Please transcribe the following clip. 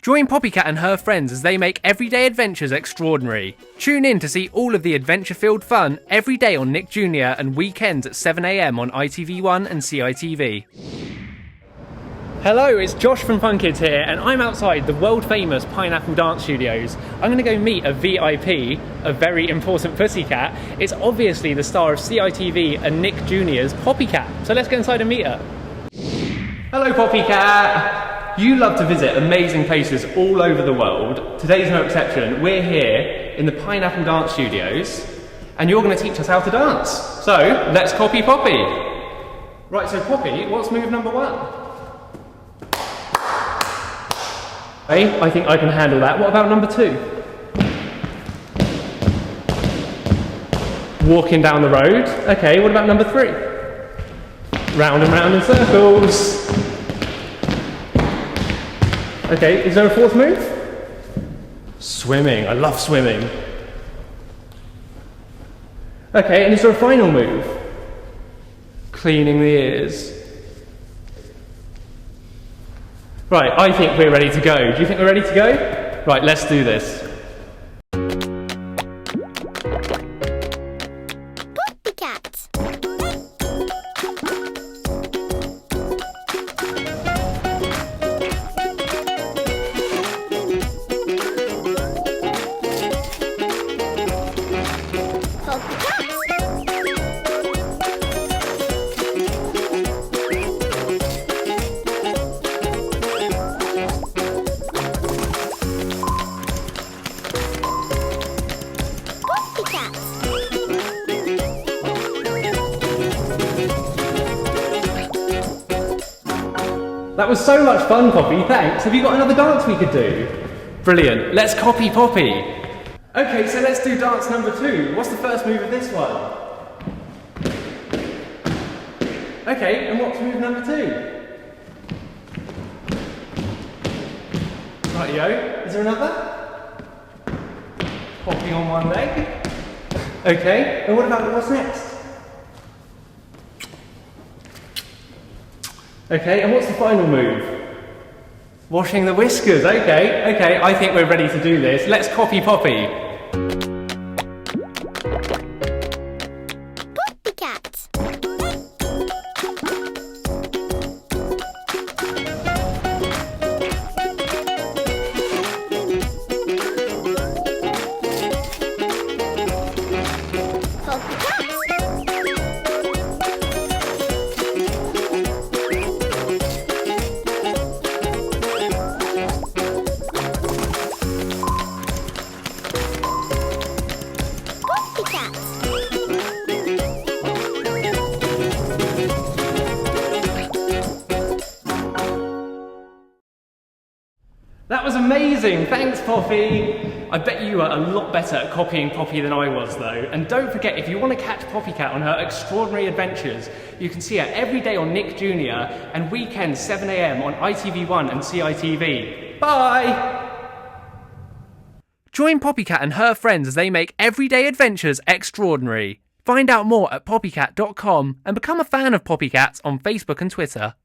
Join Poppycat and her friends as they make everyday adventures extraordinary. Tune in to see all of the adventure-filled fun every day on Nick Jr and weekends at 7 AM on ITV1 and CITV. Hello, it's Josh from Fun Kids here, and I'm outside the world-famous Pineapple Dance Studios. I'm going to go meet a VIP, a very important pussycat. It's obviously the star of CITV and Nick Jr.'s Poppycat. So let's go inside and meet her. Hello, Poppycat! You love to visit amazing places all over the world. Today's no exception. We're here in the Pineapple Dance Studios, and you're going to teach us how to dance. So, let's copy Poppy. Right, so Poppy, what's move number 1? Hey, I think I can handle that. What about number 2? Walking down the road. Okay, what about number 3? Round and round in circles. Okay, is there a 4th move? Swimming, I love swimming. Okay, and is there a final move? Cleaning the ears. Right, I think we're ready to go. Do you think we're ready to go? Right, let's do this. Poppycat. That was so much fun, Poppy, thanks. Have you got another dance we could do? Brilliant, let's copy Poppy. Okay, so let's do dance number 2. What's the first move of this one? Okay, and what's move number 2? Rightio, is there another? Poppy on one leg. Okay, and what about what's next? Okay, and what's the final move? Washing the whiskers, okay, I think we're ready to do this. Let's copy Poppy. Poppycat. That was amazing, thanks Poppy! I bet you are a lot better at copying Poppy than I was though. And don't forget, if you want to catch Poppycat on her extraordinary adventures, you can see her every day on Nick Jr and weekends 7 AM on ITV1 and CITV. Bye! Join Poppycat and her friends as they make everyday adventures extraordinary. Find out more at poppycat.com and become a fan of Poppycat on Facebook and Twitter.